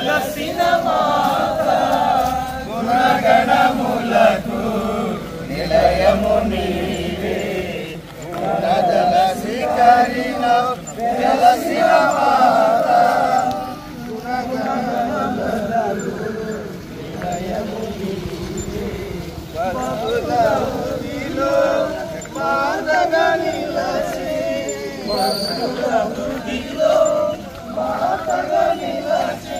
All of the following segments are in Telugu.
వెలసిన మాత గుణగణములకు నిలయము నీవే గుణదల శిఖరిన వెలసిన మాత గుణగణములకు నిలయము నీవే పశుధముడిలో మాతగా నిలసి పశుధముడిలో మాతగా నిలసి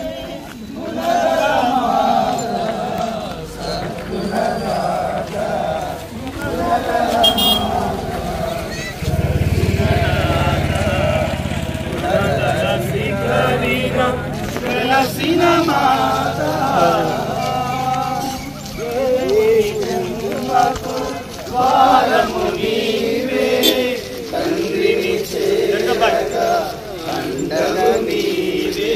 వెలసిన మాత వారము నీవే తండ్రిని చేరక అండగా నీవే.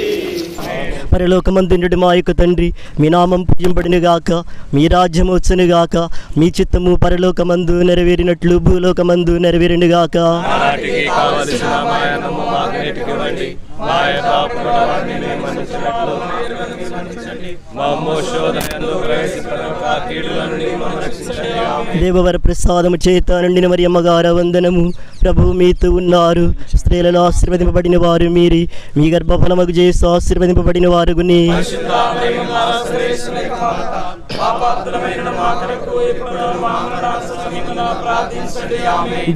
పరలోకమందుండు మా యొక్క తండ్రి, మీ నామం పూజింపబడును గాక, మీ రాజ్యం వచ్చును గాక, మీ చిత్తము పరలోకమందు నెరవేరినట్లు భూలోకమందు నెరవేరును గాక. దేవవర ప్రసాదము చేత నిండిన మరియమ్మ గార వందనము. ప్రభువు మీతో ఉన్నారు, స్త్రీలలో ఆశీర్వదింపబడిన వారు మీరే, మీ గర్భఫలమగు చేసి ఆశీర్వదింపబడిన వారుగుని.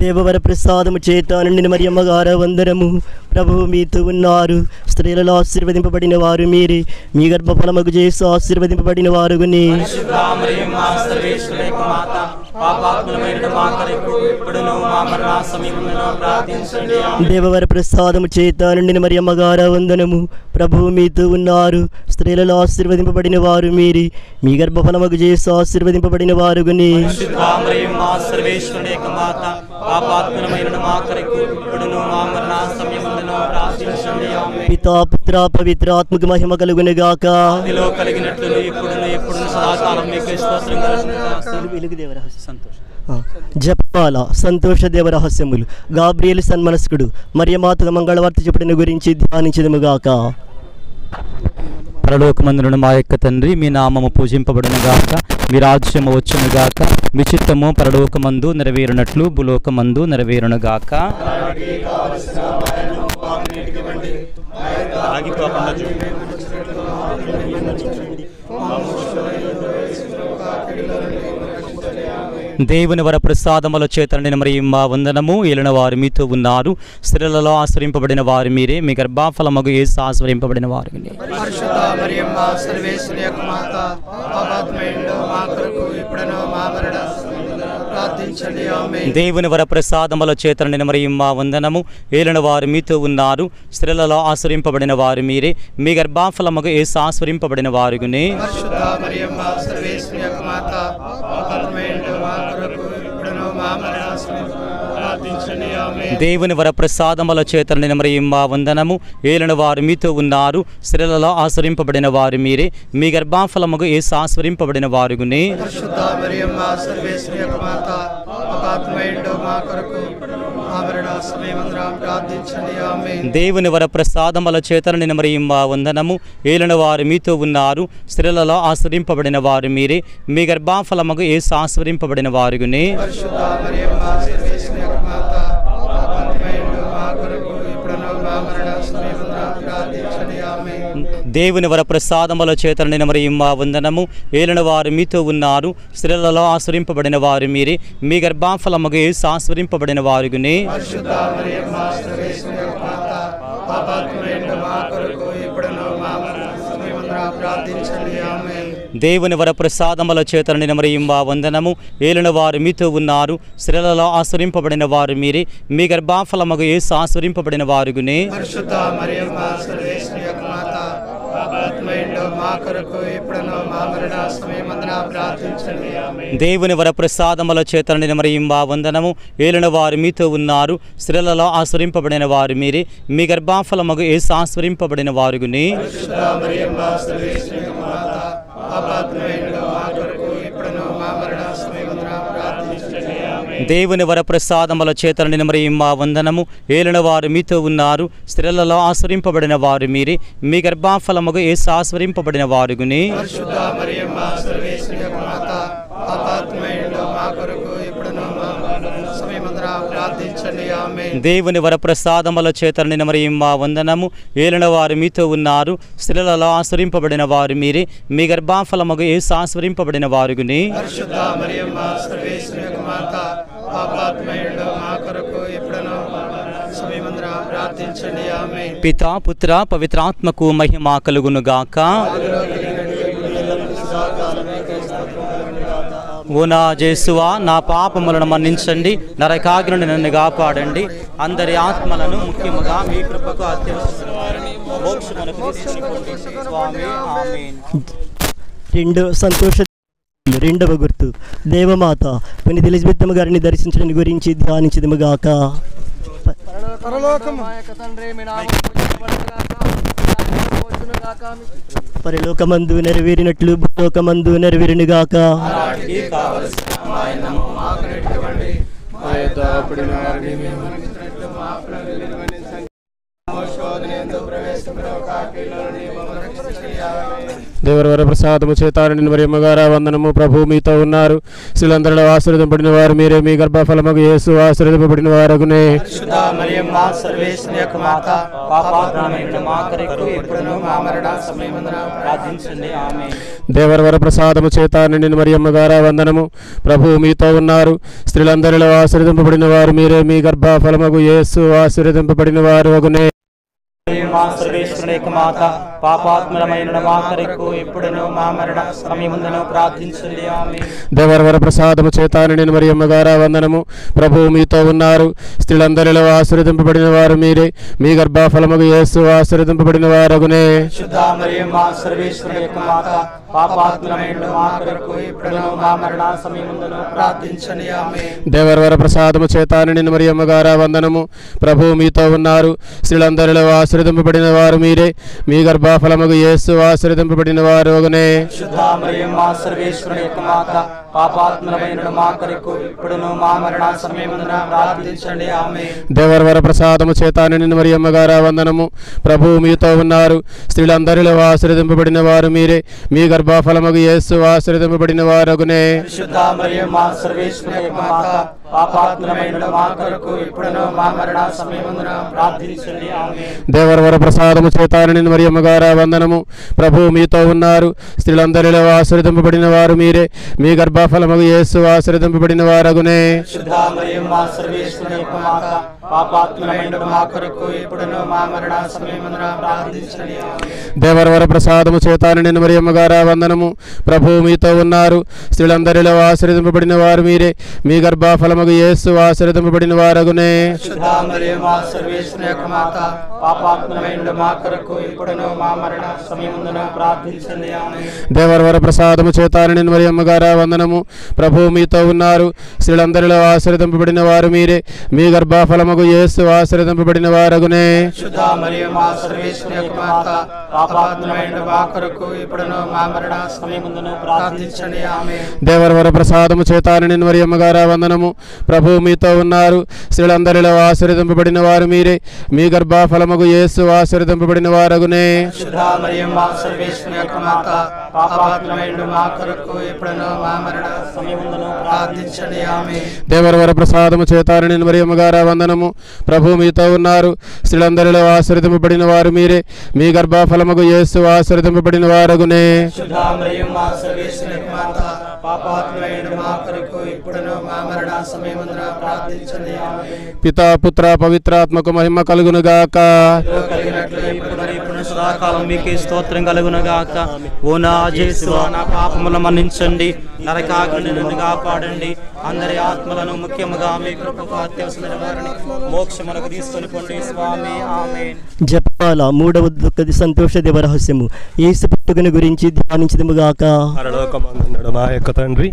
దేవవర ప్రసాదము చేత నిండిన మరియమ్మ గార వందనము. ప్రభువు మీతో ఉన్నారు, స్త్రీలలో ఆశీర్వదింపబడిన వారు మీరే, మీ గర్భఫలమగు చేసి ఆశీర్వదింపబడిన వారుగుని. దేవవర ప్రసాదము చేత నిండిన మరియమ్మ గార వందనము. ప్రభువు మీతో ఉన్నారు, స్త్రీలలో ఆశీర్వదింపబడిన వారు మీరే, మీ గర్భఫలమగు చేసి ఆశీర్వదింపబడిన వారుగుని. పితా పుత్ర పవిత్ర ఆత్మకు మహిమ కలుగును గాక. జపమాల సంతోష దేవ రహస్యములు. గాబ్రియలు సన్మనస్కుడు మరియమాత మంగళవార్త చెప్పడిన గురించి ధ్యానించదము గాక. పరలోకమందున మా యొక్క తండ్రి, మీ నామము పూజింపబడును గాక, మీ రాజ్యము వచ్చును గాక, మీ చిత్తము పరలోకమందు నెరవేరునట్లు భూలోకమందు నెరవేరును గాక. దేవుని వర ప్రసాదముల చేత నిండిన మరియమ్మ వందనము. ఏలిన వారు మీతో ఉన్నారు, స్త్రీలలో ఆశ్రయింపబడిన వారు మీరే, మీ గర్భఫలమగు యేసు ఆశ్రయింపబడిన వారు. దేవుని వర ప్రసాదముల చేత నిండిన మరియమ్మ వందనము. ఏలిన వారు మీతో ఉన్నారు, స్త్రీలలో ఆశ్రయింపబడిన వారు మీరే, మీ గర్భఫలమగు యేసు ఆశ్రయింపబడిన వారుగునే. దేవుని వర ప్రసాదముల చేత నిండిన మరియమ్మ వందనము. ఏలిన వారు మీతో ఉన్నారు, స్త్రీలలో ఆశ్రయింపబడిన వారు మీరే, మీ గర్భఫలమగు యేసు ఆశ్రయింపబడిన వారుగునే. దేవుని వర ప్రసాదముల చేత నిండిన మరియమ్మ వందనము. ఏలిన వారు మీతో ఉన్నారు, స్త్రీలలో ఆశ్రయింపబడిన వారు మీరే, మీ గర్భఫలమగు యేసు ఆశ్రయింపబడిన వారుగునే. దేవుని వర ప్రసాదముల చేత నిండిన మరియమ్మ వందనము. ఏలిన వారు మీతో ఉన్నారు, స్త్రీలలో ఆశ్రయింపబడిన వారు మీరే, మీ గర్భఫలమగు యేసు ఆశ్రయింపబడిన వారుగునే. దేవుని వర ప్రసాదముల చేత నిండిన మరియమ్మ వందనము. ఏలిన వారు మీతో ఉన్నారు, స్త్రీలలో ఆశ్రయింపబడిన వారు మీరే, మీ గర్భఫలమగు యేసు ఆశ్రయింపబడిన వారుగునే. దేవుని వర ప్రసాదముల చేత నిండిన మరియమ్మ వందనము. ఏలిన వారు మీతో ఉన్నారు, స్త్రీలలో ఆశ్రయింపబడిన వారు మీరే, మీ గర్భఫలమగు యేసు ఆశ్రయింపబడిన వారుగునే. దేవుని వరప్రసాదముల చేత నిండిన మరియమ్మ వందనము. ఏలిన వారు మీతో ఉన్నారు, స్త్రీలలో ఆశ్రయింపబడిన వారు మీరే, మీ గర్భఫలముగు యేసు ఆశ్రయింపబడిన వారుగునే. పరిశుద్ధ మరియమ్మ సర్వేశ్వరి యొక్క మాత, పాపాత్మయులలో మా కొరకు ఇప్పుడును మా సమయమందున ప్రార్థించండి. ఆమేన్. దేవుని వరప్రసాదముల చేత నిండిన మరియమ్మ వందనము. ఏలిన వారు మీతో ఉన్నారు, స్త్రీలలో ఆశ్రయింపబడిన వారు మీరే, మీ గర్భఫలముగు యేసు ఆశ్రయింపబడిన వారుగునే. పరిశుద్ధ మరియమ్మ సర్వేశ్వరి యొక్క మాత, పాపాత్మయులలో మా కొరకు ఇప్పుడును సమయమందున ప్రార్థించండి. ఆమేన్. పితా పుత్ర పవిత్రాత్మకు మహిమ కలుగునుగాక. ఓ నా యేసువా, నా పాపములను మన్నించండి, నరకాగ్ని నుండి నన్ను కాపాడండి, అందరి ఆత్మలను ముఖ్యముగా మీ కృపకు అత్యవసర వారిని మోక్షమునకు తీసుకొనిపోండి. స్వామి ఆమేన్. రెండవ గుర్తు, దేవమాత పునీత ఎలిజబెత్తమ్మ గారిని దర్శించడం గురించి ధ్యానించదముగాక. పరలోకమందు నెరవేరినట్లు భూలోకమందు నెరవేరునుగాక. దేవర వర ప్రసాదము చేతారని మరియమ్మ గారా వందనము. ప్రభు మీతో ఉన్నారు, స్త్రీలందరిలో ఆశీర్వదింపబడిన వారు మీరే, మీ గర్భఫలముగు యేసు ఆశీర్వదింపబడిన వారగునే. దేవర వర ప్రసాదము చేతారని మరియమ్మ గారా వందనము. ప్రభు మీతో ఉన్నారు, స్త్రీలందరిలో ఆశీర్వదింపబడిన వారు మీరే, మీ గర్భఫలముగు యేసు ఆశీర్వదింపబడిన వారగునే. సర్వేశ్వరుని యొక్క మాత, పాపాత్మలమైన మా కొరకు ఇప్పుడును మా మరణ సమయముందును ప్రార్థించండి. ఆమేన్. దేవర వర ప్రసాదము చేతారని మరియమ్మ గారా వందనము. ప్రభు మీతో ఉన్నారు, స్త్రీలందరిలో ఆశీర్వదింపబడిన వారు మీరే, మీ గర్భఫలముగు యేసు ఆశీర్వదింపబడిన వారగునే. సర్వేశ్వరుని యొక్క మాత, పాపాత్మలమైన మా కొరకు ఇప్పుడును మా మరణ సమయముందును ప్రార్థించండి. ఆమేన్. దేవర వర ప్రసాదము చేతారని మరియమ్మ గారా వందనము. ప్రభు మీతో ఉన్నారు, స్త్రీలందరిలో ఆశీర్వదింపబడిన వారు మీరే, మీ గర్భఫలముగు యేసు ఆశీర్వదింపబడిన వారగునే. సర్వేశ్వరుని యొక్క మాత, పాపాత్మలమైన మా కొరకు ఇప్పుడును మా మరణ సమయముందున ప్రార్థించండి. ఆమేన్. దేవర వర ప్రసాదము చేతారని మరియమ్మ గారా వందనము. ప్రభు మీతో ఉన్నారు, స్త్రీలందరిలో ఆశీర్వదింపబడిన వారు మీరే, మీ గర్భఫలముగు యేసు ఆశీర్వదింపబడిన వారగునే. సర్వేశ్వరుని యొక్క మాత, పాపాత్మలమైన మా కొరకు ఇప్పుడును మా మరణ సమయముందున ప్రార్థించండి. ఆమేన్. దేవర వర ప్రసాదము చేతారని మరియమ్మ గారా వందనము. ప్రభు మీతో ఉన్నారు, స్త్రీలందరిలో ఆశీర్వదింపబడిన వారు మీరే, మీ గర్భఫలముగు యేసు ఆశీర్వదింపబడిన వారగునే. సర్వేశ్వరుని యొక్క మాత, పాపాత్మలమైన మా కొరకు ఇప్పుడును మా మరణ సమయముందున ప్రార్థించండి. ఆమేన్. దేవర వర ప్రసాదము చేతారని మరియమ్మ గారా వందనము. ప్రభు మీతో ఉన్నారు, స్త్రీలందరిలో ఆశీర్వదింపబడిన వారు మీరే, మీ గర్భఫలముగు యేసు ఆశీర్వదింపబడిన వారగునే. సర్వేశ్వరుని యొక్క మాత, పాపాత్మలమైన మా కొరకు ఇప్పుడును మా మరణ సమయముందున ప్రార్థించండి. ఆమేన్. దేవర వర ప్రసాదము చేతారని మరియమ్మ గారా వందనము. ప్రభు మీతో ఉన్నారు, స్త్రీలందరిలో ఆశీర్వదింపబడిన వారు మీరే, మీ గర్భఫలముగు యేసు ఆశీర్వదింపబడిన వారగునే. సర్వేశ్వరుని యొక్క మాత, పాపాత్మలమైన మా కొరకు ఇప్పుడును మా మరణ సమయముందున ప్రార్థించండి. ఆమేన్. దేవర వర ప్రసాదము చేతారని మరియమ్మ గారా వందనము. ప్రభు మీతో ఉన్నారు, స్త్రీలందరిలో ఆశీర్వదింపబడిన వారు మీరే, మీ గర్భఫలముగు యేసు ఆశీర్వదింపబడిన వారగునే. సర్వేశ్వరుని యొక్క మాత, పాపాత్మలమైన మా కొరకు ఇప్పుడును మా మరణ సమయముందున ప్రార్థించండి. ఆమేన్. దేవర వర ప్రసాదము చేతారని మరియమ్మ గారా వందనము. ప్రభు మీతో ఉన్నారు, స్త్రీలందరిలో ఆశీర్వదింపబడిన వారు మీరే, మీ గర్భఫలముగు యేసు ఆశీర్వదింపబడిన వారగునే. సర్వేశ్వరుని యొక్క మాత, పాపాత్మలమైన మా కొరకు ఇప్పుడును మా మరణ సమయముందున ప్రార్థించండి. ఆమేన్. పితా పుత్ర పవిత్రాత్మకు మహిమ కలుగునుగాక. సదాకాలం మీకే స్తోత్రం కలుగునుగాక. ఓ నా యేసువా, నా పాపములను మన్నించండి, నరకాగ్ని నుండి కాపాడండి, అందరి ఆత్మలను ముఖ్యముగా మీ కృపకు అత్యవసరమైన వారిని మోక్షమునకు తీసుకొని పొండి. స్వామి ఆమేన్. జపాల మూడవ దుఃఖది సంతోష దేవ రహస్యము, యేసు పుట్టుకను గురించి ధ్యానించదముగాక. పరలోకమందున్న మా యొక్క తండ్రి,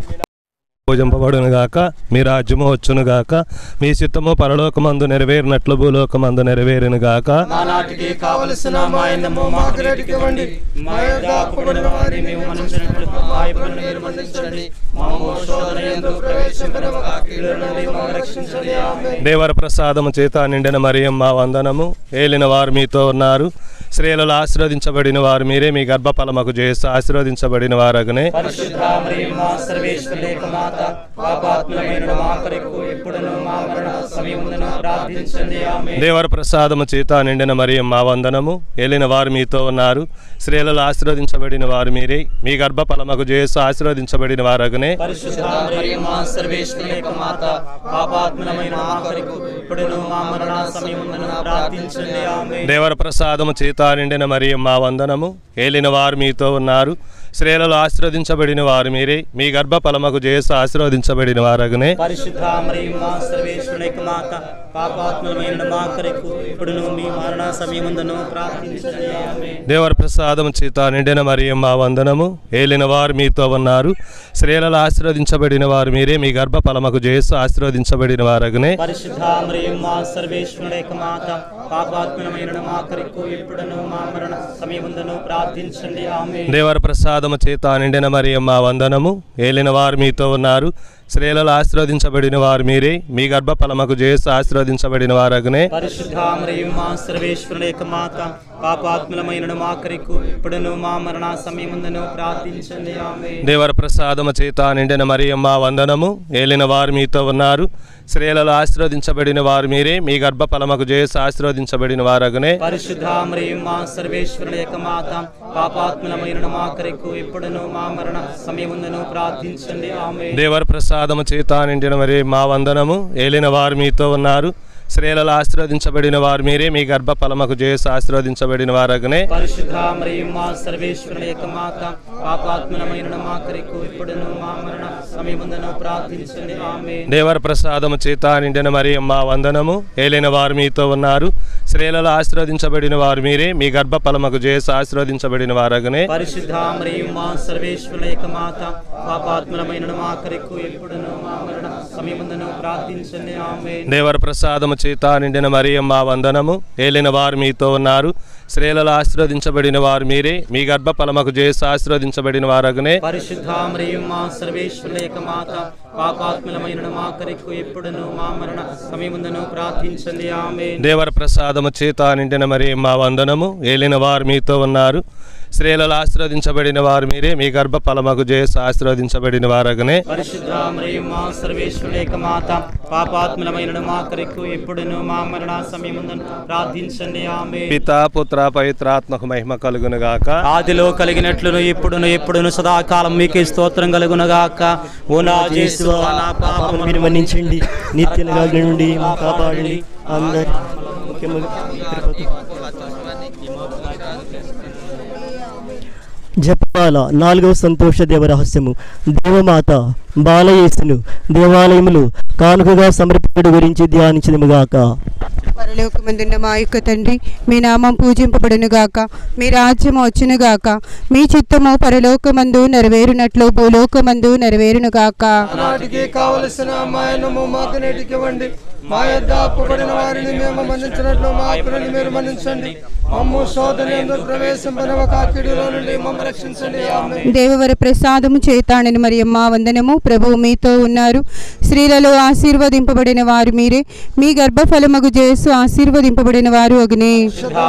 పూజింపబడునుగాక, మీ రాజ్యము వచ్చునుగాక, మీ చిత్తము పరలోకమందు నెరవేరినట్లు భూలోకమందు నెరవేరునుగాక. నానాటికి కావలసిన మా అన్నము మాకు నేటికి ఇవ్వండి. మా యొద్ద అప్పుబడిన వారిని మేము మన్నించినట్లు మా అప్పులను మీరు మన్నించండి. మమ్ము శోధనయందు ప్రవేశింపనివ్వక కీడు నుండి మమ్మల్ని రక్షించండి. ఆమేన్. దేవర ప్రసాదము చేత నిండిన మరియమ్మ వందనము. ఏలిన వారు మీతో ఉన్నారు, స్త్రీలలో ఆశీర్వదించబడిన వారు మీరే, మీ గర్భఫలముకు జేసు ఆశీర్వదించబడిన వారగునే. పరిశుద్ధ మరియమ్మ సర్వేశ్వరి యొక్క మాత, పాపాత్ములమైన మా కొరకు ఇప్పుడును మా మరణ సమయమున ప్రార్థించండి. ఆమేన్. దేవర ప్రసాదము చేత నిండిన మరియమ్మ వందనము. ఏలిన వారు మీతో ఉన్నారు, స్త్రీలలో ఆశీర్వదించబడిన వారు మీరే, మీ గర్భఫలముకు జేసు ఆశీర్వదించబడిన వారగునే. పరిశుద్ధ మరియమ్మ సర్వేశ్వరి యొక్క మాత, పాపాత్ములమైన మా కొరకు ఇప్పుడును మా మరణ సమయమున ప్రార్థించండి. ఆమేన్. దేవర ప్రసాదము చేత నిండిన మరియమ్మ వందనము. ఏలిన వారు మీతో ఉన్నారు, స్త్రీలలో ఆశీర్వదించబడిన వారు మీరే, మీ గర్భఫలముకు జేసు ఆశీర్వదించబడిన వారగునే. పరిశుద్ధ మరియమ్మ సర్వేశ్వరి యొక్క మాత, పాపాత్ములమైన మా కొరకు ఇప్పుడును మీ మరణ సమయమున ప్రార్థించండి. ఆమేన్. దేవర ప్రసాదము చేత నిండిన మరియమ్మ వందనము. ఏలిన వారు మీతో ఉన్నారు, స్త్రీలలో ఆశీర్వదించబడిన వారు మీరే, మీ గర్భఫలముకు జేసు ఆశీర్వదించబడిన వారగునే. పరిశుద్ధ మరియమ్మ సర్వేశ్వరి యొక్క మాత, పాపాత్ములమైన మా కొరకు ఇప్పుడును మా మరణ సమయమున ప్రార్థించండి. ఆమేన్. దేవర ప్రసాదము చేత నిండిన మరియమ్మ వందనము. ఏలిన వారు మీతో ఉన్నారు, స్త్రీలలో ఆశీర్వదించబడిన వారు మీరే, మీ గర్భఫలముకు జేసు ఆశీర్వదించబడిన వారగునే. పరిశుద్ధ మరియమ్మ సర్వేశ్వరి యొక్క మాత, పాపాత్ములమైన మా కొరకు ఇప్పుడును మా మరణ సమయమున ప్రార్థించండి. ఆమేన్. దేవర ప్రసాదము చేత నిండిన మరియమ్మ వందనము. ఏలిన వారు మీతో ఉన్నారు, స్త్రీలలో ఆశీర్వదించబడిన వారు మీరే, మీ గర్భఫలముకు జేసు ఆశీర్వదించబడిన వారగునే. పరిశుద్ధ మరియమ్మ సర్వేశ్వరి యొక్క మాత, పాపాత్ములమైన మా కొరకు ఇప్పుడును మా మరణ సమయమున ప్రార్థించండి. ఆమేన్. దేవర ప్రసాదము చేత నిండిన మరియమ్మ వందనము. ఏలిన వారు మీతో ఉన్నారు, స్త్రీలలో ఆశీర్వదించబడిన వారు మీరే, మీ గర్భఫలముకు జేసు ఆశీర్వదించబడిన వారగునే. పరిశుద్ధ మరియమ్మ సర్వేశ్వరి యొక్క మాత, పాపాత్ములమైన మా కొరకు ఇప్పుడును మా మరణ సమయమున ప్రార్థించండి. ఆమేన్. దేవర ప్రసాదము చేత నిండిన మరియమ్మ వందనము. ఏలిన వారు మీతో ఉన్నారు, స్త్రీలలో ఆశీర్వదించబడిన వారు మీరే, మీ గర్భఫలముకు జేసు ఆశీర్వదించబడిన వారగునే. పరిశుద్ధ మరియమ్మ సర్వేశ్వరి యొక్క మాత, పాపాత్ములమైన మా కొరకు ఇప్పుడును మా మరణ సమయమున ప్రార్థించండి. ఆమేన్. దేవర ప్రసాదము చేత నిండిన మరియమ్మ వందనము. ఏలిన వారు మీతో ఉన్నారు, స్త్రీలలో ఆశీర్వదించబడిన వారు మీరే, మీ గర్భఫలముకు జేసు ఆశీర్వదించబడిన వారగునే. పరిశుద్ధ మరియమ్మ సర్వేశ్వరి యొక్క మాత, పాపాత్ములమైన మా కొరకు ఇప్పుడును మా మరణ సమయమున ప్రార్థించండి. ఆమేన్. దేవర ప్రసాదము చేత నిండిన మరియమ్మ వందనము. ఏలిన వారు మీతో ఉన్నారు, స్త్రీలలో ఆశీర్వదించబడిన వారు మీరే, మీ గర్భఫలముకు జేసు ఆశీర్వదించబడిన వారగునే. పరిశుద్ధ మరియమ్మ సర్వేశ్వరి యొక్క మాత, పాపాత్ములమైన మా కొరకు ఇప్పుడును మా మరణ సమయమున ప్రార్థించండి. ఆమేన్. పితా పుత్ర పవిత్రాత్మకు మహిమ కలుగునుగాక. ఆదిలో కలిగినట్లును ఇప్పుడును ఎప్పుడును సదాకాలం మీకే స్తోత్రం కలుగునుగాక. ఓ నా యేసువా, నా పాపములను మీరు మన్నించండి, నిత్యంగా నుండి మా కాపాడండి. అందరి ముఖ్యముగా జపాల 4వ సంతోష దేవ రహస్యము. దేవమాత బాలయేసును దేవాలయములు కానుకగా సమర్పించడం గురించి ధ్యానించదుముగాక. పరలోకమందున్న మా యొక్క తండ్రి, మీ నామం పూజింపబడునుగాక, మీ రాజ్యం వచ్చునుగాక, మీ చిత్తము పరలోకమందు నెరవేరునట్లు భూలోకమందు నెరవేరునుగాక. నాటికి కావలసిన మా అన్నము మాకు నేటికి ఇవ్వండి. మా యొద్ద అప్పుబడిన వారిని మేము మన్నించినట్లు మా అప్పులను మీరు మన్నించండి. మమ్ము శోధనయందు ప్రవేశింపనివ్వక కీడులో నుండి మమ్మల్ని రక్షించండి. ఆమేన్. దేవవర ప్రసాదము చేతానని మరియమ్మ వందనము. ప్రభువు మీతో ఉన్నారు, స్త్రీలలో ఆశీర్వదింపబడిన వారు మీరే, మీ గర్భఫలమగు జేసు ఆశీర్వదింపబడిన వారు అగునే.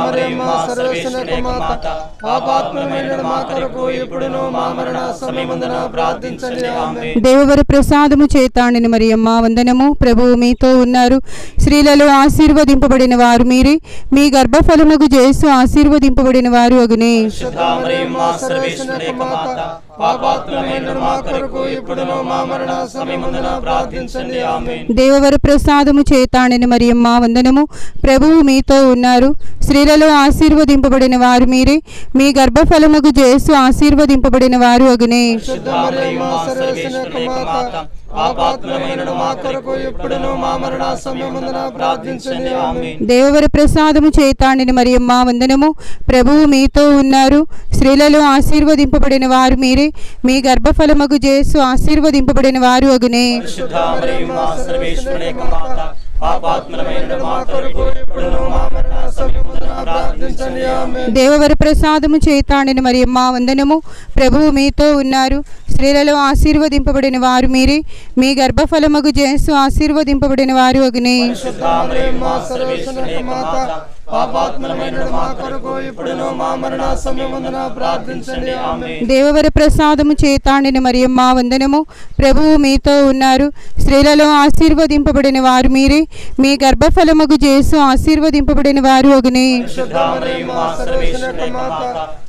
మరియమ్మ సర్వేశ్వరి యొక్క మాత, పాపాత్ములమైన మా కొరకు ఇప్పుడును మా మరణ సమయమున ప్రార్థించండి. ఆమేన్. దేవవర ప్రసాదము చేతానని మరియమ్మ వందనము. ప్రభువు మీతో ఉన్నారు, స్త్రీలలో ఆశీర్వదింపబడిన వారు మీరే, మీ గర్భఫలమగు జేసు ఆశీర్వదింపబడిన వారు అగునే. మరియమ్మ సర్వేశ్వరి యొక్క మాత, పాపాత్ములమైన మా కొరకు ఇప్పుడును మా మరణ సమయమున ప్రార్థించండి. ఆమేన్. దేవవర ప్రసాదము చేతానని మరియమ్మ వందనము. ప్రభువు మీతో ఉన్నారు, స్త్రీలలో ఆశీర్వదింపబడిన వారు మీరే, మీ గర్భఫలమగు జేసు ఆశీర్వదింపబడిన వారు అగునే. మరియమ్మ సర్వేశ్వరి యొక్క మాత, పాపాత్మమైన మా కొరకు ఇప్పుడును మా మరణ సమయమందున ప్రార్థించండి. ఆమేన్. దేవవర ప్రసాదము చేతాండిని మరియమ్మ వందనము. ప్రభువు మీతో ఉన్నారు. స్త్రీలలో ఆశీర్వదింపబడిన వారు మీరే. మీ గర్భఫలమగు యేసు ఆశీర్వదింపబడిన వారు అగునే. పరిశుద్ధ మరియమ్మ సర్వేశ్వరుని యొక్క మాత, పాపాత్మమైన మా కొరకు ఇప్పుడును మా మరణ సమయమందున ప్రార్థించండి. ఆమేన్. దేవవర ప్రసాదము చేతాండిని మరియమ్మ వందనము. ప్రభువు మీతో ఉన్నారు. స్త్రీలలో ఆశీర్వదింపబడిన వారు మీరే. మీ గర్భఫలమగు యేసు ఆశీర్వదింపబడిన వారు అగునే. పరిశుద్ధ మరియమ్మ సర్వేశ్వరుని యొక్క మాత, పాపాత్మమైన మా కొరకు ఇప్పుడును మా మరణ సమయమందున ప్రార్థించండి. ఆమేన్. దేవవర ప్రసాదము చేతాండిని మరియమ్మ వందనము. ప్రభువు మీతో ఉన్నారు. స్త్రీలలో ఆశీర్వదింపబడిన వారు మీరే. మీ గర్భఫలమగు యేసు ఆశీర్వదింపబడిన వారు అగునే. పరిశుద్ధ మరియమ్మ సర్వేశ్వరుని యొక్క మాత,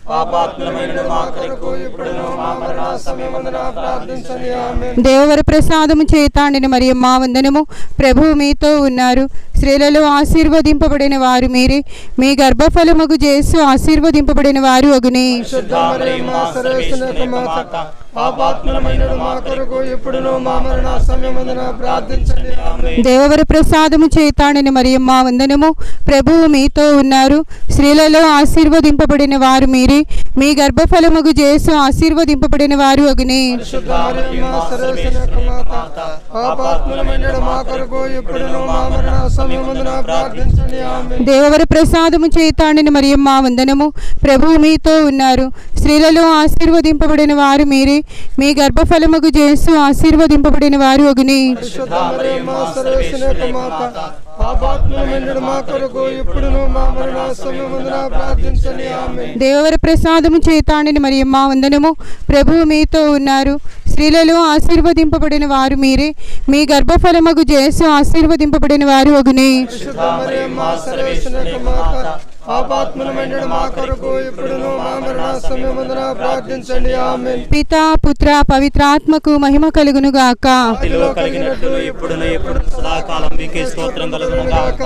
పాపాత్మమైన మా కొరకు ఇప్పుడును మా మరణ సమయమందున ప్రార్థించండి. ఆమేన్. దేవవర ప్రసాదము చేతాండిని మరియమ్మ వందనము. ప్రభువు మీతో ఉన్నారు. స్త్రీలలో ఆశీర్వదింపబడిన వారు మీరే. మీ గర్భఫలమగు యేసు ఆశీర్వదింపబడిన వారు అగునే. పరిశుద్ధ మరియమ్మ సర్వేశ్వరుని యొక్క మాత, పాపాత్మమైన మా కొరకు ఇప్పుడును మా మరణ సమయమందున ప్రార్థించండి. ఆమేన్. దేవవర ప్రసాదము చేతాండిని మరియమ్మ వందనము. ప్రభువు మీతో ఉన్నారు. స్త్రీలలో ఆశీర్వదింపబడిన వారు మీరే. మీ గర్భఫలమగు యేసు ఆశీర్వదింపబడిన వారు అగునే. పరిశుద్ధ మరియమ్మ సర్వేశ్వరుని యొక్క మాత, పాపాత్మమైన మా కొరకు ఇప్పుడును మా మరణ సమయమందున ప్రార్థించండి. ఆమేన్. దేవవర ప్రసాదము చేతాండిని మరియమ్మ వందనము. ప్రభువు మీతో ఉన్నారు. స్త్రీలలో ఆశీర్వదింపబడిన వారు మీరే. మీ గర్భఫలమగు యేసు ఆశీర్వదింపబడిన వారు అగునే. పరిశుద్ధ మరియమ్మ సర్వేశ్వరుని యొక్క మాత, పాపాత్మమైన మా కొరకు ఇప్పుడును మా మరణ సమయమందున ప్రార్థించండి. ఆమేన్. దేవవర ప్రసాదము చేతాండిని మరియమ్మ వందనము. ప్రభువు మీతో ఉన్నారు. స్త్రీలలో ఆశీర్వదింపబడిన వారు మీరే. మీ గర్భఫలమగు యేసు ఆశీర్వదింపబడిన వారు అగునే. పరిశుద్ధ మరియమ్మ సర్వేశ్వరుని యొక్క మాత, పాపాత్మమైన మా కొరకు ఇప్పుడును మా మరణ సమయమందున ప్రార్థించండి. ఆమేన్. పితా పుత్ర పవిత్రాత్మకు మహిమ కలుగును గాక. ఆదిలో కలిగినట్టు ఇప్పుడును ఎప్పుడు సదాకాలం మీకే స్తోత్రం కలుగును గాక.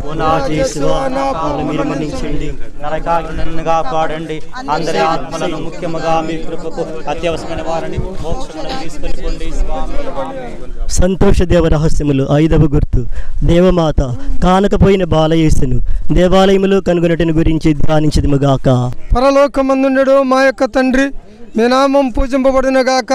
ఓ నా యేసువా, నా పాపములను మీరు మన్నించండి. నరకాగ్ని నన్ను కాపాడండి. అందరి ఆత్మలను ముఖ్యముగా మీ కృపకు అత్యవసరమైన వారిని మోక్షమునకు తీసుకెళ్ళిపోండి. స్వామి. సంతోష దేవ రహస్యములు 5వ గుర్తు. దేవమాత కానకపోయిన బాలయేసును దేవాలయములో కనుగొనటను గురించి ధ్యానించదుముగాక. పరలోకమందుండెడు మా యొక్క తండ్రి, మీ నామం పూజింపబడిన గాక.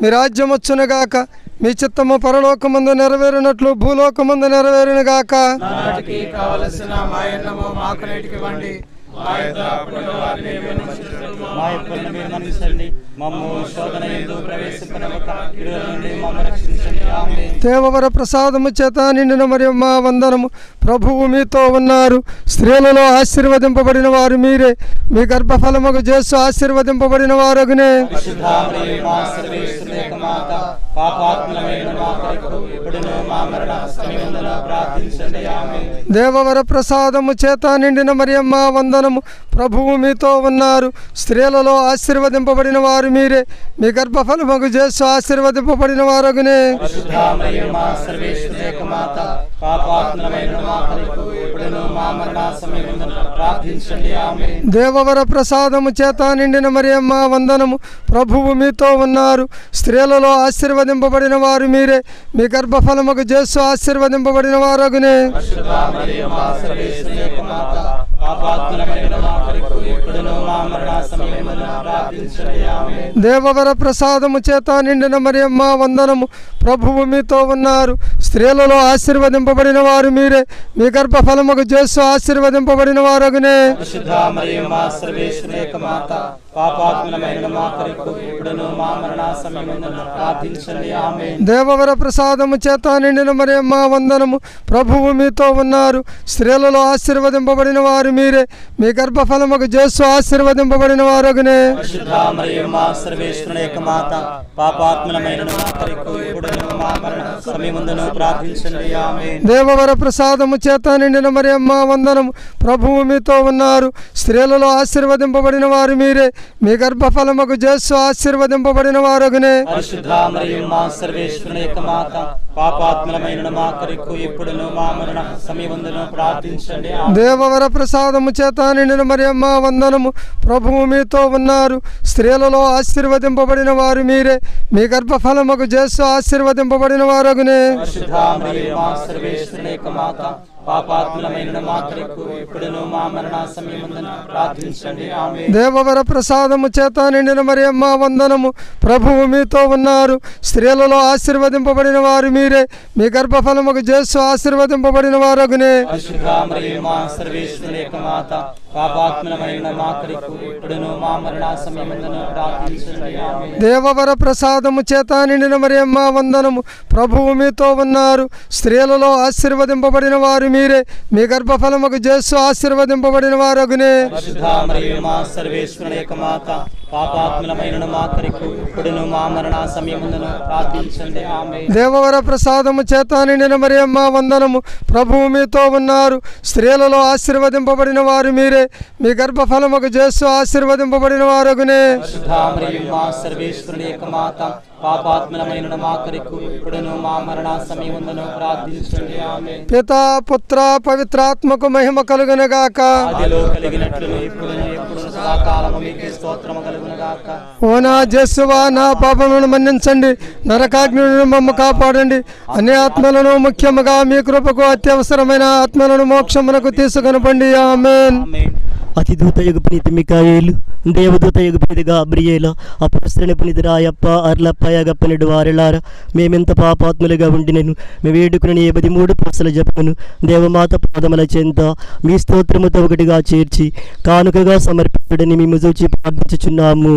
మీ రాజ్యం వచ్చును గాక. మీ చిత్తము పరలోకమందు నెరవేరినట్లు భూలోకమందు నెరవేరున గాక. నాటికి కావలసిన మాయన్నము మాకు నేటికి ఇవ్వండి. మా యొక్క అప్పుడున్న వారిని మేము మన్నించుచున్నాము. మా అప్పులను మీరు మన్నించండి. మమ్ము శోధన యందు ప్రవేశింపనివ్వక కీడుల నుండి మమ్మల్ని రక్షించండి. ఆమేన్. దేవవర ప్రసాదము చేత నిండిన మరియమ్మ వందనము. ప్రభువు మీతో ఉన్నారు. స్త్రీలలో ఆశీర్వదింపబడిన వారు మీరే. మీ గర్భఫలముగు యేసు ఆశీర్వదింపబడిన వారగునే. పరిశుద్ధ మరియమ్మ సర్వేశ్వరుని యొక్క మాత, పాపాత్మమైన మా కొరకు ఇప్పుడును మా మరణ సమయమందున ప్రార్థించండి. ఆమేన్. దేవవర ప్రసాదము చేత నిండిన మరియమ్మ వందనము. ప్రభువు మీతో ఉన్నారు. స్త్రీలలో ఆశీర్వదింపబడిన వారు మీరే. మీ గర్భఫలముగు యేసు ఆశీర్వదింపబడిన వారగునే. పరిశుద్ధ మరియమ్మ సర్వేశ్వరుని యొక్క మాత, పాపాత్మమైన మా కొరకు ఇప్పుడును మా మరణ సమయమందున ప్రార్థించండి. ఆమేన్. దేవవర ప్రసాదము చేత నిండిన మరియమ్మ వందనము. ప్రభువు మీతో ఉన్నారు. స్త్రీలలో ఆశీర్వదింపబడిన వారు మీరే. మీ గర్భఫలముగు యేసు ఆశీర్వదింపబడిన వారగునే. పరిశుద్ధ మరియమ్మ సర్వేశ్వరుని యొక్క మాత, పాపాత్మమైన మా కొరకు ఇప్పుడును మా మరణ సమయమందున ప్రార్థించండి. ఆమేన్. దేవవర ప్రసాదము చేత నిండిన మరియమ్మ వందనము. ప్రభువు మీతో ఉన్నారు. స్త్రీలలో ఆశీర్వదింపబడిన వారు మీరే. మీ గర్భఫలముగు యేసు ఆశీర్వదింపబడిన వారగునే. పరిశుద్ధ మరియమ్మ సర్వేశ్వరుని యొక్క మాత, పాపాత్మమైన మా కొరకు ఇప్పుడును మా మరణ సమయమందున ప్రార్థించండి. ఆమేన్. దేవవర ప్రసాదము చేత నిండిన మరియమ్మ వందనము. ప్రభువు మీతో ఉన్నారు. స్త్రీలలో ఆశీర్వదింపబడిన వారు మీరే. మీ గర్భఫలముగు యేసు ఆశీర్వదింపబడిన వారగునే. పరిశుద్ధ మరియమ్మ సర్వేశ్వరుని యొక్క మాత, పాపాత్మమైన మా కొరకు ఇప్పుడును మా మరణ సమయమందున ప్రార్థించండి. ఆమేన్. దేవవర ప్రసాదము చేత నిండిన మరియమ్మ వందనము. ప్రభువు మీతో ఉన్నారు. స్త్రీలలో ఆశీర్వదింపబడిన వారు మీరే. మీ గర్భఫలముకు జేసు ఆశీర్వదింపబడిన వారగునే. పరిశుద్ధ మరియు మా సర్వేశ్వరుని యొక్క మాత పాపాత్మలమైన మా కొరకు ఇప్పుడును మా మరణ సమయమందును ప్రార్థించండి. దేవవర ప్రసాదము చేత నిండిన మరియమ్మ వందనము. ప్రభువు మీతో ఉన్నారు. స్త్రీలలో ఆశీర్వదింపబడిన వారు మీరే. మీ గర్భఫలముకు జేసు ఆశీర్వదింపబడిన వారగునే. పరిశుద్ధ మరియు మా సర్వేశ్వరుని యొక్క మాత పాపాత్మలమైన మా కొరకు ఇప్పుడును మా మరణ సమయమందును ప్రార్థించండి. ఆమేన్. దేవవర ప్రసాదము చేత నిండిన మరియమ్మ వందనము. ప్రభువు మీతో ఉన్నారు. స్త్రీలలో ఆశీర్వదింపబడిన వారు మీరే. మీ గర్భఫలముకు జేసు ఆశీర్వదింపబడిన వారగునే. పరిశుద్ధ మరియు మా సర్వేశ్వరుని యొక్క మాత పాపాత్మలమైన మా కొరకు ఇప్పుడును మా మరణ సమయమందును ప్రార్థించండి. ఆమేన్. దేవవర ప్రసాదము చేత నిండిన మరియమ్మ వందనము. ప్రభువు మీతో ఉన్నారు. స్త్రీలలో ఆశీర్వదింపబడిన వారు మీరే. మీ గర్భఫలముకు జేసు ఆశీర్వదింపబడిన వారగునే. పరిశుద్ధ మరియు మా సర్వేశ్వరుని యొక్క మాత పాపాత్మలమైన మా కొరకు ఇప్పుడును మా మరణ సమయమందును ప్రార్థించండి. ఆమేన్. దేవవర ప్రసాదము చేత నిండిన మరియమ్మ వందనము. ప్రభువు మీతో ఉన్నారు. స్త్రీలలో ఆశీర్వదింపబడిన వారు మీరే. మీ గర్భఫలముకు జేసు ఆశీర్వదింపబడిన వారగునే. పరిశుద్ధ మరియు మా సర్వేశ్వరుని యొక్క మాత పాపాత్మలమైన మా కొరకు ఇప్పుడును మా మరణ సమయమందును ప్రార్థించండి. ఆమేన్. పితా పుత్ర పవిత్రాత్మకు మహిమ కలుగునగాక. ఆదిలో కలిగినట్లును ఇప్పుడును ఎప్పుడును సదాకాలము మీకే స్తోత్రము కలుగునుగాక. ఓ నా జేసువా, నా పాపములను మన్నించండి. నరకాగ్ని నుండి మమ్మ కాపాడండి. అన్ని ఆత్మలను, ముఖ్యముగా మీ కృపకు అత్యవసరమైన ఆత్మలను మోక్షమునకు తీసుకొనపండి. ఆమేన్. ఆమేన్. అతిదూత యుగ పునీత మికాయేలు, దేవదూత యుగ పునీత గాబ్రియేల, అపొస్తలుని పునీత రాయప్ప, అర్లప్ప యగప్పనుడు వారెలారా, మేమెంత పాపాత్ములుగా ఉండినను మేము వేడుకుని 13 పూసల జపమును దేవమాత పాదముల చెంత మీ స్తోత్రముతో ఒకటిగా చేర్చి కానుకగా సమర్పించుడని మేము చూచి ప్రార్థించుచున్నాము.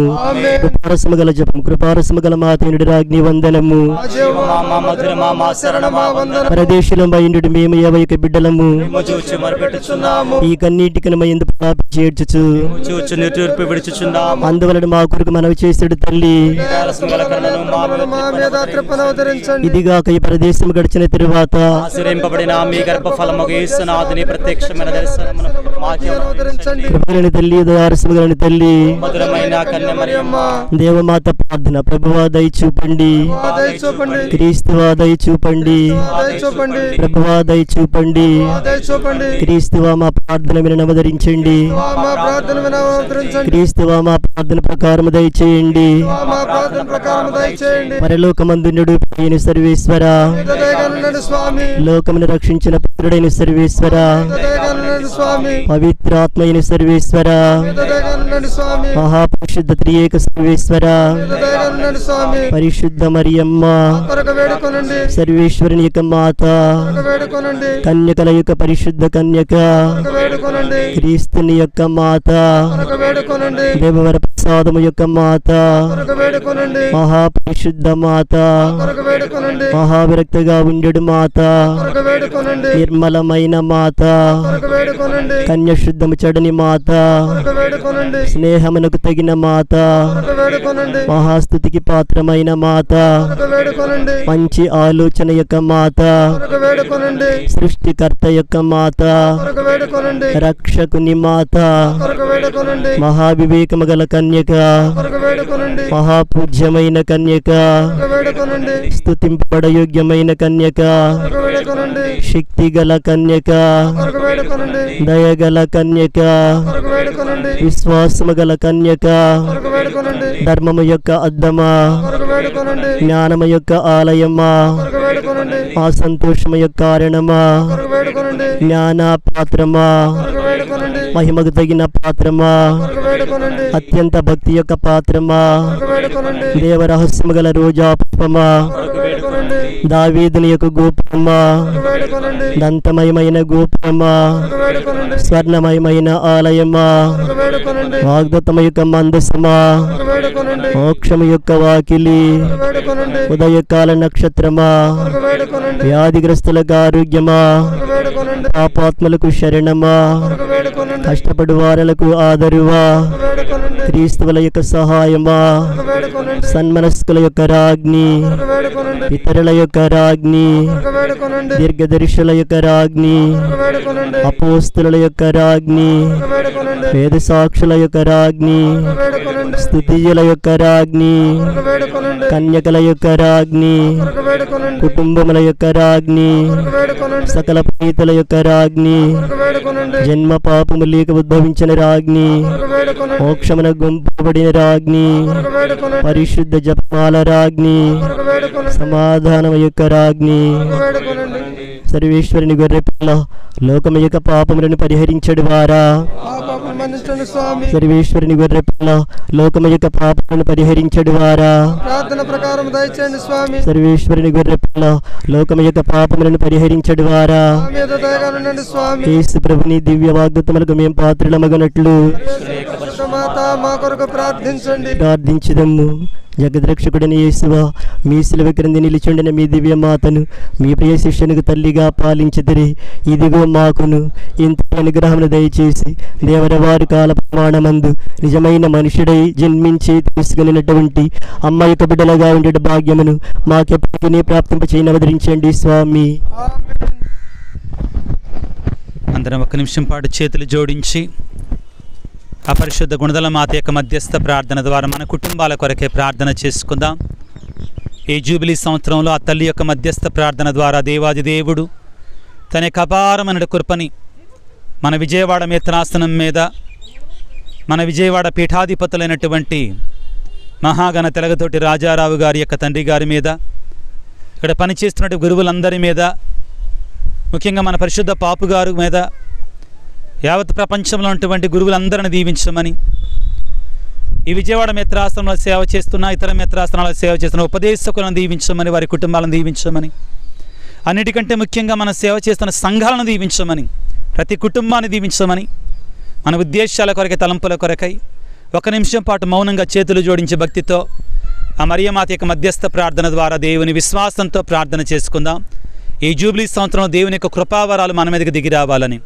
కృపారసము గల జపం, కృపారసము గల మాతనుడి రాజ్ఞి వందనము. పరదేశులం బయనుడు మేము యవైక బిడ్డలము ఈ కన్నీటికను మయందు చేర్చుచు అందువలన మా కొరకు మనవి చేసాడు తల్లి. ఇదిగాక ఈ ప్రదేశం గడిచిన తరువాత మీ గర్భఫలముగు యేసునాథుని ప్రత్యక్షమైన దర్శనమును కృపగలని తల్లి, దయారసముగలని తల్లి, మధురమైన కన్య మరియమ్మ, దేవమాత ప్రార్థన. ప్రభువా దయ చూపండి. క్రీస్తువా దయ చూపండి. ప్రభువా దయ చూపండి. క్రీస్తువా మా ప్రార్థన వినవదరించండి. క్రీస్తువా మా ప్రార్థన ప్రకారం దయచేయండి. పరలోకమందునుడు అయిన సర్వేశ్వర, లోకమును రక్షించిన పుత్రుడైన సర్వేశ్వర, పవిత్రాత్మ అయిన సర్వేశ్వర, మహాపరిశుద్ధ త్రియేక సర్వేశ్వర, పరిశుద్ధ మరియమ్మ, సర్వేశ్వరుని యొక్క మాత, కన్యకల యొక్క పరిశుద్ధ కన్యక, క్రీస్తుని యొక్క మాత, దేవవర ప్రసాదము యొక్క మాత, మహాపరిశుద్ధ మాత, మహావిరక్తగా ఉండెడు మాత, నిర్మలమైన మాత, కన్యశుద్ధము చెడని మాత, స్నేహమునకు తగిన మాత, మహాస్తుతికి పాత్రమైన మాత, మంచి ఆలోచన యొక్క మాత, సృష్టికర్త యొక్క మాత, రక్షకుని మాత, మహావివేకము గల కన్యక, మహాపూజ్యమైన కన్యక, స్తుతింపబడయోగ్యమైన కన్యక, శక్తి గల కన్యక, దయగల కన్యక, విశ్వాసము గల కన్యక, ధర్మము యొక్క అద్దమా, జ్ఞానము యొక్క ఆలయమా, ఆ సంతోషము యొక్క కారణమా, జ్ఞాన పాత్రమా, మహిమకు తగిన పాత్రమా, అత్యంత భక్తి యొక్క పాత్రమా, దేవరహస్యము గల రోజా పుష్పమా, దావీదుని యొక్క గోపురమా, దంతమయమైన గోపురమా, స్వర్ణమయమైన ఆలయమా, వాగ్దత్తమ యొక్క మందసమా, మోక్షము యొక్క వాకిలి, ఉదయకాల నక్షత్రమా, వ్యాధిగ్రస్తులకు ఆరోగ్యమా, పాపాత్మలకు శరణమా, వేడుకొనండి. కష్టపడు వారలకు ఆదరువా, వేడుకొనండి. క్రీస్తువుల యొక్క సహాయమా, వేడుకొనండి. సన్మనస్కుల యొక్క రాజ్ఞి, వేడుకొనండి. ఇతరుల యొక్క రాజ్ఞి, వేడుకొనండి. దీర్ఘదర్శుల యొక్క రాజ్ఞి, వేడుకొనండి. అపోస్తుల యొక్క రాజ్ఞి, వేడుకొనండి. వేద సాక్షుల యొక్క రాజ్ఞి, వేడుకొనండి. స్తుతియుల యొక్క రాజ్ఞి, వేడుకొనండి. కన్యకల యొక్క రాజ్ఞి, వేడుకొనండి. కుటుంబముల యొక్క రాజ్ఞి, వేడుకొనండి. సకల ప్రీతుల యొక్క రాజ్ఞి, వేడుకొనండి. జన్మ పాపము లేక ఉద్భవించిన రాజ్ఞి, వేడుకొనండి. మోక్షమున గుంపబడిన రాజ్ఞి, వేడుకొనండి. పరిశుద్ధ జపమాల రాజ్ఞి, వేడుకొనండి. సమాధానం యొక్క రాజ్ఞి, వేడుకొనండి. సర్వేశ్వరుని గొర్రెపిల్ల లోకము యొక్క పాపములను పరిహరించడు వారా, ఆ పాపం మన్నించండి స్వామి. సర్వేశ్వరుని గొర్రెపిల్ల లోకము యొక్క పాపములను పరిహరించడు వారా, ప్రార్థన ప్రకారం దయచేయండి స్వామి. సర్వేశ్వరుని గొర్రెపిల్ల లోకము యొక్క పాపములను పరిహరించడు వారా, మా మీద దయగా ఉండండి స్వామి. యేసు ప్రభుని దివ్య వాగ్దత్తములకు మేము పాత్రులమగనట్లు మాత మా కొరకు ప్రార్థించండి. ప్రార్థించుదమ్ము. జగద్రక్షకుడని యేసువా, మీ శిలువ క్రింద నిలిచుండిన మీ దివ్య మాతను మీ ప్రియ శిష్యునికి తల్లిగా పాలించితిరి. ఇదిగో మాకును ఇంత అనుగ్రహమును దయచేసి దేవరవారి కాల ప్రమాణమందు నిజమైన మనుషుడై జన్మించి తీసుకునినటువంటి అమ్మ యొక్క బిడ్డలుగా ఉండే భాగ్యమును మాకెప్పటికీ ప్రాప్తింప చేయనవదరించండి స్వామి. అందరం ఒక్క నిమిషం పాటు చేతులు జోడించి అపరిశుద్ధ గుణదల మాత యొక్క మధ్యస్థ ప్రార్థన ద్వారా మన కుటుంబాల కొరకే ప్రార్థన చేసుకుందాం. ఈ జూబిలీ సంవత్సరంలో ఆ తల్లి యొక్క మధ్యస్థ ప్రార్థన ద్వారా దేవాది దేవుడు తన యొక్క అపారమైన కృపని మన విజయవాడ మేత్రాసనం మీద, మన విజయవాడ పీఠాధిపతులైనటువంటి మహాగణ తెలగతోటి రాజారావు గారి యొక్క తండ్రి గారి మీద, ఇక్కడ పనిచేస్తున్నటువంటి గురువులందరి మీద, ముఖ్యంగా మన పరిశుద్ధ పాపు గారు మీద, యావత్ ప్రపంచంలో ఉన్నటువంటి గురువులందరిని దీవించమని, ఈ విజయవాడ మిత్రాశ్రమంలో సేవ చేస్తున్న, ఇతర మిత్రాశ్రమాల్లో సేవ చేస్తున్న ఉపదేశకులను దీవించమని, వారి కుటుంబాలను దీవించమని, అన్నిటికంటే ముఖ్యంగా మన సేవ చేస్తున్న సంఘాలను దీవించమని, ప్రతి కుటుంబాన్ని దీవించమని, మన ఉద్దేశాల కొరకై, తలంపుల కొరకై ఒక నిమిషం పాటు మౌనంగా చేతులు జోడించి భక్తితో ఆ మరియమాత యొక్క మధ్యస్థ ప్రార్థన ద్వారా దేవుని విశ్వాసంతో ప్రార్థన చేసుకుందాం. ఈ జూబ్లీ సంవత్సరం దేవుని యొక్క కృపావరాలు మన మీదకి దిగి రావాలని.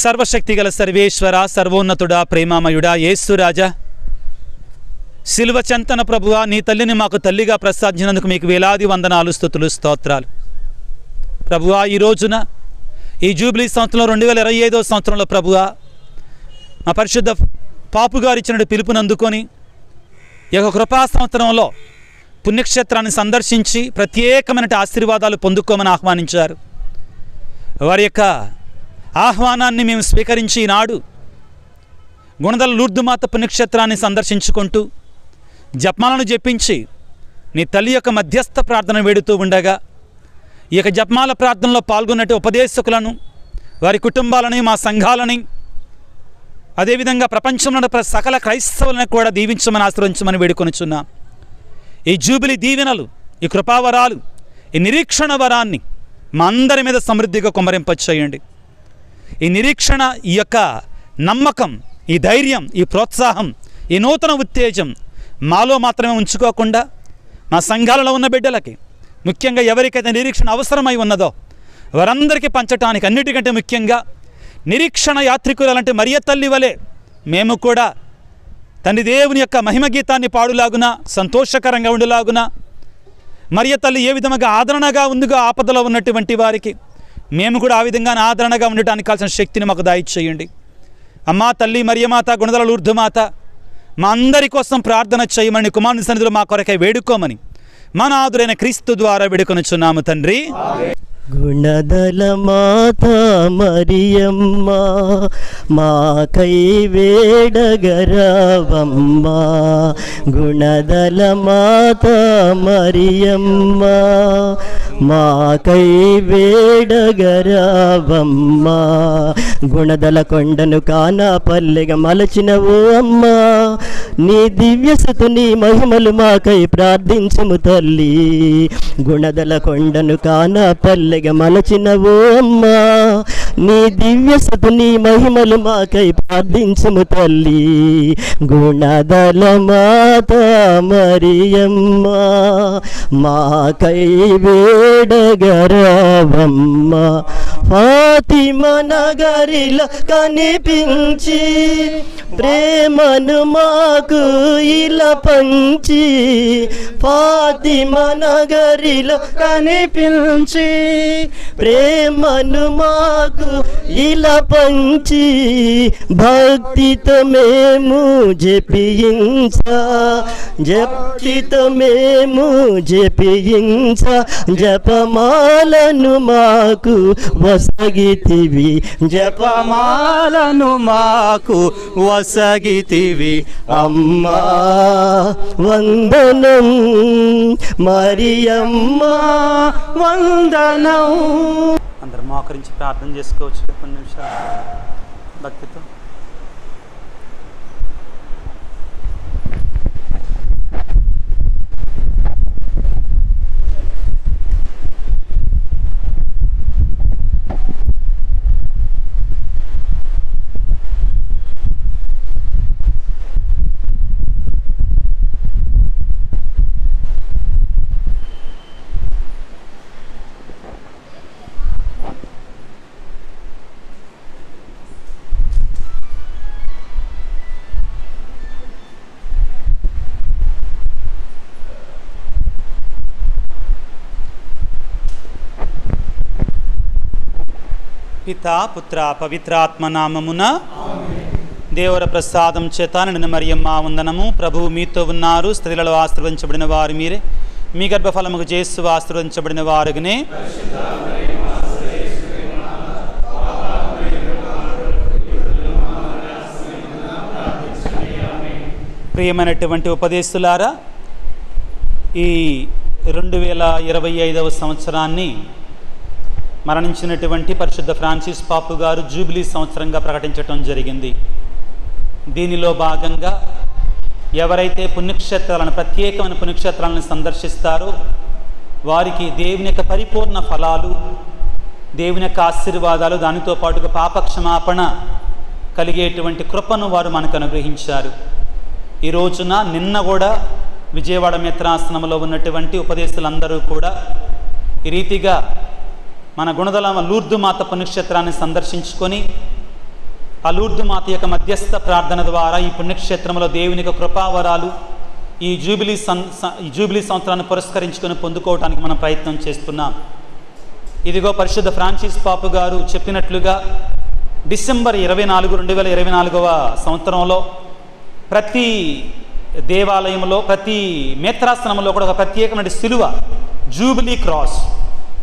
సర్వశక్తిగల సర్వేశ్వర, సర్వోన్నతుడా, ప్రేమామయుడా, యేసురాజా, శిలువ చెంతన ప్రభువా, నీ తల్లిని మాకు తల్లిగా ప్రసాదించినందుకు మీకు వేలాది వందనాలు, స్తుతులు, స్తోత్రాలు. ప్రభువా, ఈ రోజున ఈ జూబ్లీ సంవత్సరంలో 2025వ సంవత్సరంలో ప్రభువా, మా పరిశుద్ధ పాపు గారు ఇచ్చిన పిలుపునందుకొని ఈ యొక్క కృపా సంవత్సరంలో పుణ్యక్షేత్రాన్ని సందర్శించి ప్రత్యేకమైన ఆశీర్వాదాలు పొందుకోమని ఆహ్వానించారు. వారి యొక్క ఆహ్వానాన్ని మేము స్వీకరించి ఈనాడు గుణదల లూర్దుమాత పుణ్యక్షేత్రాన్ని సందర్శించుకుంటూ జపమాలను జపించి నీ తల్లి యొక్క మధ్యస్థ ప్రార్థన వేడుతూ ఉండగా, ఈ యొక్క జపమాల ప్రార్థనలో పాల్గొన్నట్టు ఉపదేశకులను, వారి కుటుంబాలని, మా సంఘాలని, అదేవిధంగా ప్రపంచంలో సకల క్రైస్తవులను కూడా దీవించమని, ఆశీర్వదించమని వేడుకొనిచున్నాం. ఈ జూబిలీ దీవెనలు, ఈ కృపావరాలు, ఈ నిరీక్షణ వరాన్ని మా అందరి మీద సమృద్ధిగా కుమ్మరింపచేయండి. ఈ నిరీక్షణ, ఈ యొక్క నమ్మకం, ఈ ధైర్యం, ఈ ప్రోత్సాహం, ఈ నూతన ఉత్తేజం మాలో మాత్రమే ఉంచుకోకుండా మా సంఘాలలో ఉన్న బిడ్డలకి, ముఖ్యంగా ఎవరికైతే నిరీక్షణ అవసరమై ఉన్నదో వారందరికీ పంచటానికి, అన్నిటికంటే ముఖ్యంగా నిరీక్షణ యాత్రికులంటే మరియ తల్లి వలె మేము కూడా తండ్రి దేవుని యొక్క మహిమ గీతాన్ని పాడులాగున, సంతోషకరంగా ఉండేలాగున, మరియ తల్లి ఏ విధంగా ఆదరణగా ఉందిగా ఆపదలో ఉన్నటువంటి వారికి మేము కూడా ఆ విధంగా ఆదరణగా ఉండటానికి కావాల్సిన శక్తిని మాకు దయచేయండి. అమ్మా తల్లి మరియమాత, గుణదల లూర్దుమాత, మా అందరి కోసం ప్రార్థన చేయమని కుమారుని సన్నిధిలో మా కొరకై వేడుకోమని మా నాథుడైన క్రీస్తు ద్వారా వేడుకొనుచున్నాము తండ్రి. గుణదల మాత మరియమ్మ, మాకై వేడగరవమ్మ. గుణదల మాత మరియమ్మ, మాకై వేడగరవమ్మ. గుణదల కొండను కానా పల్లెగా మలచినవు అమ్మ. నీ దివ్యసుతుని మహిమలు మాకై ప్రార్థించుము తల్లి. గుణదల కొండను కానా పల్లె తెగమలచినవో అమ్మా, నీ దివ్య సతుని మహిమలు మాకై ప్రార్థించుము తల్లి. గుణదల మాత మరియమ్మ, మాకై వేడగరవమ్మ. ఫాతిమా నగరిలో కనిపించి ప్రేమను మాకు ఇలా పంచి, ఫాతిమా నగరిలో కనిపించి ప్రేమను మాకు ఇలా పంచి, భక్తితో మేము భక్తితో మేము జపించ జపమాలను మాకు వసగితివి, జపమాలను మాకు వసగితివి. అమ్మా వందనం మరియమ్మ వందనం. అందరు మోకరించి ప్రార్థన చేసుకోవచ్చు కొన్ని నిమిషాలు భక్తితో. పితా పుత్ర పవిత్రాత్మ నామమున దేవర ప్రసాదం చేత నిన్న మరియమ్మ వందనము. ప్రభువు మీతో ఉన్నారు, స్త్రీలలో ఆశీర్వదించబడిన వారు మీరే, మీ గర్భఫలముకు యేసు ఆశీర్వదించబడిన వారుగానే. ప్రియమైనటువంటి ఉపదేశులారా, ఈ 2025వ సంవత్సరాన్ని మరణించినటువంటి పరిశుద్ధ ఫ్రాన్సిస్ పాపు గారు జూబిలీ సంవత్సరంగా ప్రకటించటం జరిగింది. దీనిలో భాగంగా ఎవరైతే పుణ్యక్షేత్రాలను, ప్రత్యేకమైన పుణ్యక్షేత్రాలను సందర్శిస్తారో వారికి దేవుని యొక్క పరిపూర్ణ ఫలాలు, దేవుని యొక్క ఆశీర్వాదాలు, దానితో పాటుగా పాపక్షమాపణ కలిగేటువంటి కృపను వారు మనకు అనుగ్రహించారు. ఈ రోజున నిన్న కూడా విజయవాడ మిత్రాసనంలో ఉన్నటువంటి ఉపదేశులందరూ కూడా ఈ రీతిగా మన గుణదల లూర్దు మాత పుణ్యక్షేత్రాన్ని సందర్శించుకొని ఆ లూర్దు మాత యొక్క మధ్యస్థ ప్రార్థన ద్వారా ఈ పుణ్యక్షేత్రంలో దేవుని యొక్క కృపావరాలు ఈ జూబిలీ సంవత్సరాన్ని పురస్కరించుకొని పొందుకోవడానికి మనం ప్రయత్నం చేస్తున్నాం. ఇదిగో పరిశుద్ధ ఫ్రాన్సిస్ పాపు గారు చెప్పినట్లుగా డిసెంబర్ 24, 2024వ సంవత్సరంలో ప్రతి దేవాలయంలో, ప్రతి మేత్రాసనంలో కూడా ఒక ప్రత్యేకమైన సిలువ, జూబిలీ క్రాస్,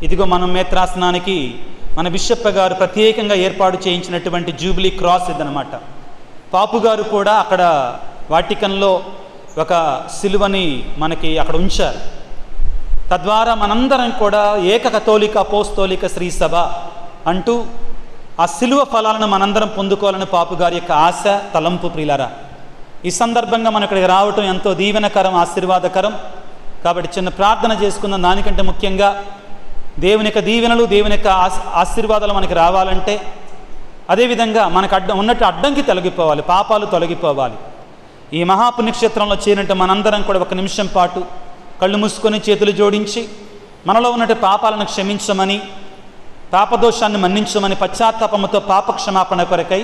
ఇదిగో మనం మేత్రాసనానికి మన బిషప్ గారు ప్రత్యేకంగా ఏర్పాటు చేయించినటువంటి జూబిలీ క్రాస్ ఇదనమాట. పాపు గారు కూడా అక్కడ వాటికన్లో ఒక సిలువని మనకి అక్కడ ఉంచారు. తద్వారా మనందరం కూడా ఏక కథోలిక అపోస్తోలిక శ్రీ సభ అంటూ ఆ సిలువ ఫలాలను మనందరం పొందుకోవాలని పాపు గారి యొక్క ఆశ, తలంపు. ప్రియులారా, ఈ సందర్భంగా మన ఇక్కడికి రావటం ఎంతో దీవెనకరం, ఆశీర్వాదకరం. కాబట్టి చిన్న ప్రార్థన చేసుకుందాం. దానికంటే ముఖ్యంగా దేవుని యొక్క దీవెనలు, దేవుని యొక్క ఆశీర్వాదాలు మనకి రావాలంటే, అదేవిధంగా మనకు ఉన్నట్టు అడ్డంకి తొలగిపోవాలి, పాపాలు తొలగిపోవాలి. ఈ మహాపుణ్యక్షేత్రంలో చేరినట్టు మనందరం కూడా ఒక నిమిషం పాటు కళ్ళు మూసుకొని చేతులు జోడించి మనలో ఉన్నట్టు పాపాలను క్షమించమని, పాపదోషాన్ని మన్నించమని పశ్చాత్తాపముతో పాప క్షమాపణ కొరకై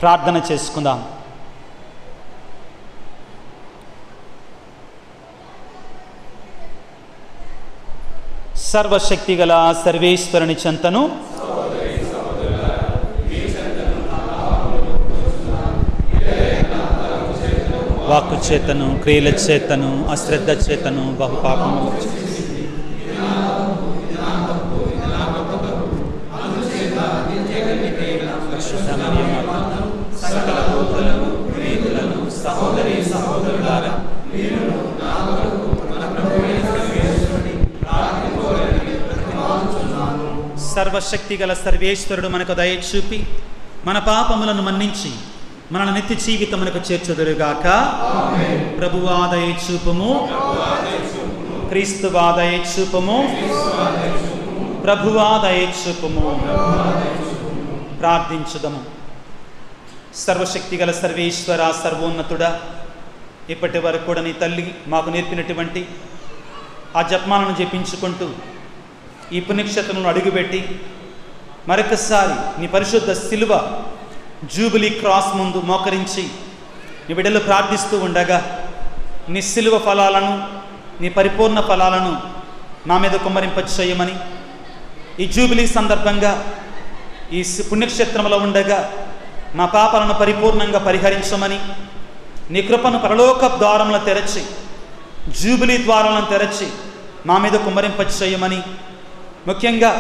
ప్రార్థన చేసుకుందాం. సర్వశక్తి గల సర్వేశ్వరుని చెంతను వాక్కు చేతను, క్రియల చేతను, అశ్రద్ధ చేతను బహుపాపము సహోదరి సహోదరులారా, సర్వశక్తి గల సర్వేశ్వరుడు మనకు దయ చూపి మన పాపములను మన్నించి మనల్ని నిత్య జీవితమునకు చేర్చుదురుగాక. ప్రభువా దయ చూపుము, క్రీస్తువా దయ చూపుము, ప్రభువా దయచూపుము. ప్రార్థించుదము. సర్వశక్తిగల సర్వేశ్వర, సర్వోన్నతుడా, ఇప్పటి వరకు కూడా నీ తల్లి మాకు నేర్పినటువంటి ఆ జపమాలను జపించుకుంటూ ఈ పుణ్యక్షేత్రంలో అడుగుపెట్టి మరొకసారి నీ పరిశుద్ధ శిలువ జూబిలీ క్రాస్ ముందు మోకరించి నీ బిడ్డలు ప్రార్థిస్తూ ఉండగా నీ శిలువ ఫలాలను, నీ పరిపూర్ణ ఫలాలను మా మీద కుమ్మరింపచేయమని, ఈ జూబిలీ సందర్భంగా ఈ పుణ్యక్షేత్రంలో ఉండగా మా పాపాలను పరిపూర్ణంగా పరిహరించమని, నీ కృపను పరలోక ద్వారములను తెరచి, జూబిలీ ద్వారాలను తెరచి మా మీద కుమ్మరింపచేయమని, ముఖ్యంగా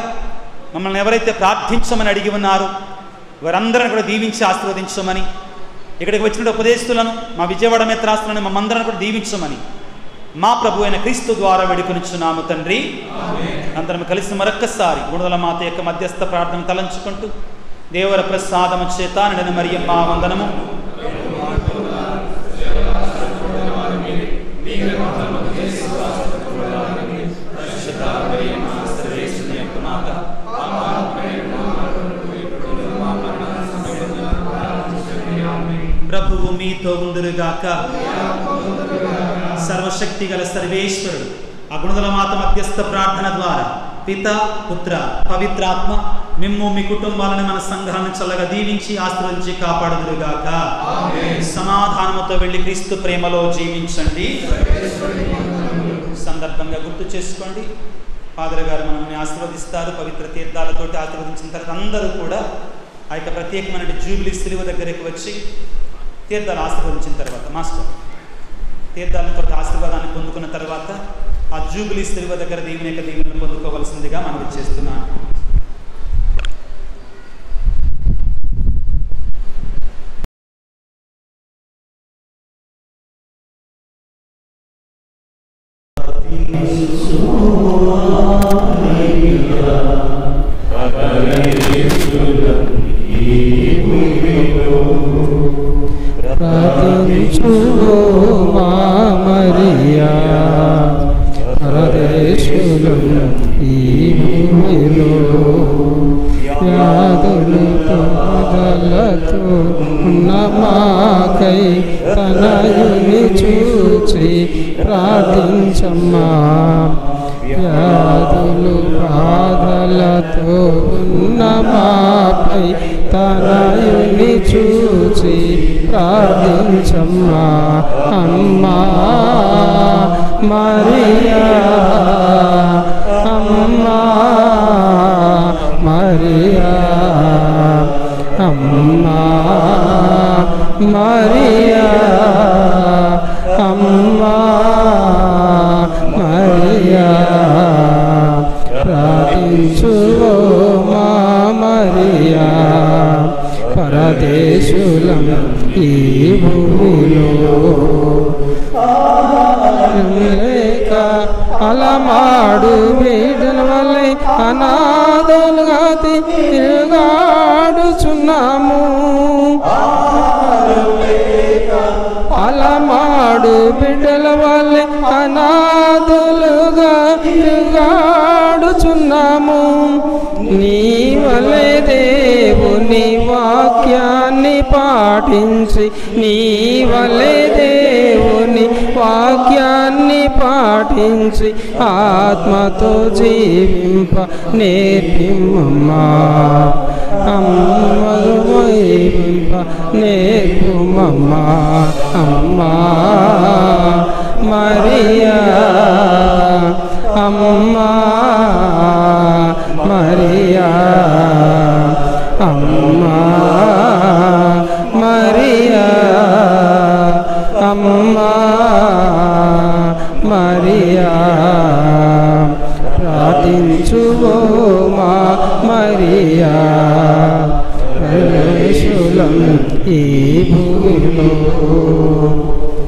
మమ్మల్ని ఎవరైతే ప్రార్థించమని అడిగి ఉన్నారో వారందరిని కూడా దీవించి ఆశీర్వదించమని, ఇక్కడికి వచ్చిన ఉపదేశులను, మా విజయవాడ మిత్రాస్తులను మమ్మందరిని కూడా దీవించమని మా ప్రభు అయిన క్రీస్తు ద్వారా వేడుకొనిచున్నాము తండ్రి. అందరం కలిసి మరొక్కసారి గుణదల మాత యొక్క మధ్యస్థ ప్రార్థన తలంచుకుంటూ దేవర ప్రసాదము చేత నిండిన మరియమ్మ వందనము. ప్రభువు మీతో ఉండురుగాక. సర్వశక్తి గల సర్వేశ్వరుడు ఆ గుణదల మాత మధ్యస్థ ప్రార్థన ద్వారా పిత, పుత్ర, పవిత్రాత్మ మిమ్ము మీ కుటుంబాలను మన సంఘాలను చల్లగా దీవించి ఆశీర్వదించి కాపాడుదురుగాక. సమాధానముతో వెళ్ళి క్రీస్తు ప్రేమలో జీవించండి. సందర్భంగా గుర్తు చేసుకోండి, ఫాదర్ గారు మనల్ని ఆశీర్వదిస్తారు. పవిత్ర తీర్థాలతోటి ఆశీర్వదించిన తర్వాత అందరూ కూడా ఆ యొక్క ప్రత్యేకమైన జూబిలీ శిలువ దగ్గరికి వచ్చి తీర్థాలు ఆశీర్వదించిన తర్వాత మాస్టర్ తీర్థాలతో ఆశీర్వాదాన్ని పొందుకున్న తర్వాత ఆ జూబిలీ శిలువ దగ్గర దేవుని యొక్క దీవెనను పొందుకోవలసిందిగా మనం చేస్తున్నాం. మరియా పరదేశులం ఈ భూమిలో వ్యాధులు బాధలతో ఉన్న మాకై తనయుని చూచి ప్రార్థించమ్మా. వ్యాధులు బాధలతో ఉన్న మాపై తనయుని చూచి ప్రార్థించమ్మా. అమ్మా మరియా, అమ్మా మరియా, అమ్మా మరియా, అమ్మా మరియా, ప్రార్థించువో మా మరియా. పరదేశులం ఈ భూమిలో లేక అలమాడు బిడ్డల వల్లే అనాథలుగా తిరుగాడుచున్నాము. అలమాడు బిడ్డల వల్లే అనాథలుగా తిరుగాడుచున్నాము. నీ వలె దేవుని వాక్యాన్ని పాటించి, నీ వలె దేవుని వాక్యాన్ని పాటించి ఆత్మతో జీవింప నేర్పిమ్మమ్మా. అమ్మలు వైవింప నేర్పుమమ్మా. అమ్మా మరియా, అమ్మా మరియా, అమ్మా మరియా, అమ్మా మరియా, ప్రార్థించువో మా మరియా. పరదేశులం ఈ భూమిలో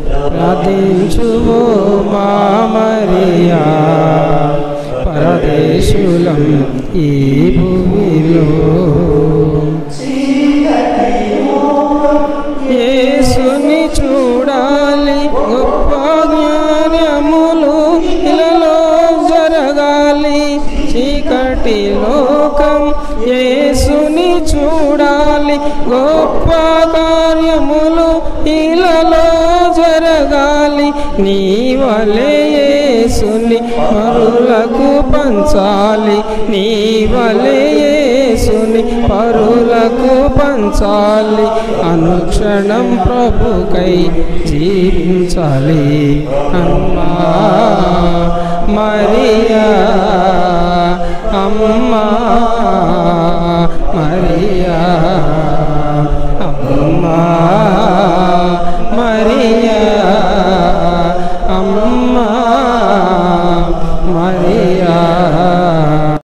ప్రార్థించువో మా మరియా. పరదేశులం ఈ భూమిలో యేసుని చూడాలి, గొప్ప జ్ఞానములు ఇలలో జరగాలి. చీకటి లోకం యేసుని చూడాలి, గొప్ప కార్యములు ఇలలో జరగాలి. నీ వలె యేసుని పరులకు పంచాలి, నీ వలె యేసుని పరులకు పంచాలి. అనుక్షణం ప్రభుకై జీవించాలి. అమ్మా మరియా, అమ్మా మరియా, అమ్మా మరియా.